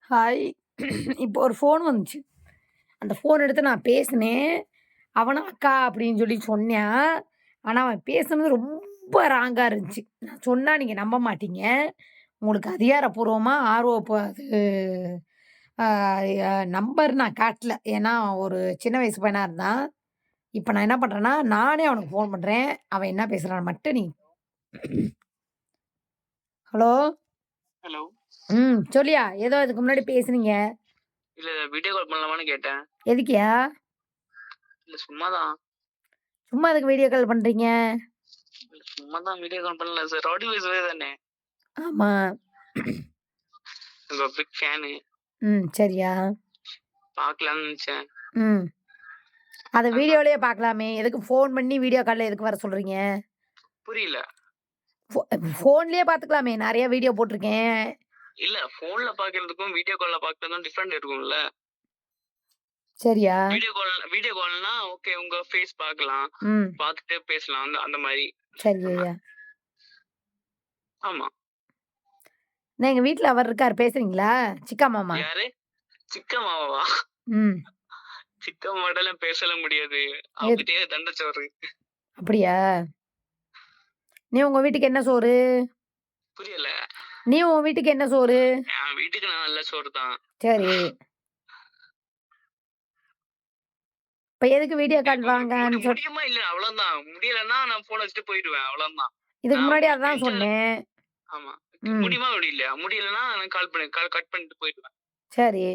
Hi. இப்போ ஒரு phone வந்துச்சு. அந்த ஃபோன் எடுத்து நான் பேசினேன். அவனும் அக்கா அப்படின்னு சொல்லி சொன்னான். ஆனா, அவன் பேசுனது ரொம்ப ராங்கா இருந்துச்சு. நான் சொன்னா நீங்க நம்ப மாட்டீங்க. உங்களுக்கு அதிகாரப்பூர்வமா அது அ ய நம்பர் நான் காட்டல. ஏன்னா, ஒரு சின்ன வயசு பையனா இருந்தான். இப்ப நான் என்ன பண்றேன்னா, நானே அவனுக்கு ஃபோன் பண்றேன். அவன் என்ன பேசுறான்னு மட்டும் நீங்க ஹலோ? ஹலோ. சொல்லுயா? ஏதோ இதுக்கு முன்னாடி பேசுனீங்க. இல்ல வீடியோ கால் பண்ணலாமான்னு கேட்டேன். எதுக்குயா? இல்ல சும்மாதான். சும்மா எதுக்கு வீடியோ கால் பண்றீங்க? சும்மாதான் வீடியோ கால் பண்ணல சார். ரவுடி வாய்ஸ் தானே. ஆமா. உங்க பிக் ஃபேனு. சரியா. பார்க்கலாம்னு நெனச்சேன். ம். அத அதான். வீடியோலயே பார்க்கலாமே! எதுக்கு ஃபோன் பண்ணி வீடியோ கால்ல எதுக்கு வர சொல்றீங்க? புரியல. ஃபோ ஃபோன்லயே பார்த்துக்கலாமே! நெறைய வீடியோ போட்டுருக்கேன். இல்ல ஃபோன்ல பார்க்கறதுக்கும், வீடியோ கால்ல பார்க்கறதுக்கும் டிஃபரெண்ட் இருக்கும்ல. சரியா. வீடியோ கால்னா ஓகே உங்க ஃபேஸ் பார்க்கலாம். ம். பார்த்துட்டு பேசலாம். அந்த அந்த மாரி. சரி ஐயா. ஆமா. நான் எங்க வீட்ல அவர் இருக்காரு பேசுறீங்களா? சிக்கா மாமா. யாரு? சிக்கா மாமாவா? ம். சிக்கா மாமாட்டலாம் பேசலாம் முடியாது. எது அவங்கிட்டயே தண்ட சோறு. அப்படியா? நீ உங்க வீட்டுக்கு என்ன சோறு? புரியல. நீ உன் வீட்டுக்கு என்ன சோறு? என் வீட்டுக்கு நான் நல்ல சோறு தான். சரி. இப்ப எதுக்கு வீடியோ கால் இப்ப வாங்கன்னு முடியுமா இல்ல அவ்வளவுதான். முடியலன்னா நான் ஃபோன வச்சுட்டு போயிடுவேன். அவ்வளவுதான். இதுக்கு நான் முன்னாடி உங்களுக்கு அதான் சொன்னேன். ஆமா. ம். முடியுமா முடியலையா? முடியலன்னா நான் கால் கட் பண்ணிட்டு போயிடுவேன். சரி.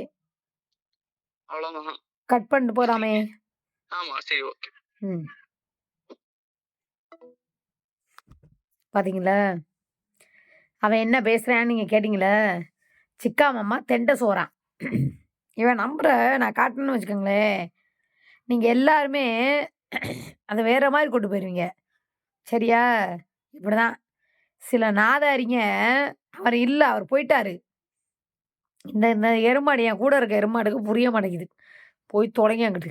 அவ்வளவுதான். கட் பண்ணிட்டு போலாமே! ஆமா. சரி ஓகே. ம். பாத்தீங்களா? அவன் என்ன பேசுறான்னு நீங்க கேட்டீங்களா? சிக்கா மாமா தெண்ட சோறான். இவன் நம்பர நான் காட்டுனேன்னு வச்சுக்கோங்களேன், நீங்க எல்லாருமே அத வேற மாரி கொண்டு போயிருவீங்க. சரியா? இப்படிதான். சில நாதாரிங்க அவர் இல்ல, அவர் போயிட்டாரு. இந்த இந்த எருமாடு என் கூட இருக்க எருமாடுக்கு புரிய மாட்டேங்குது. போய் தொலைங்க அங்கிட்டு.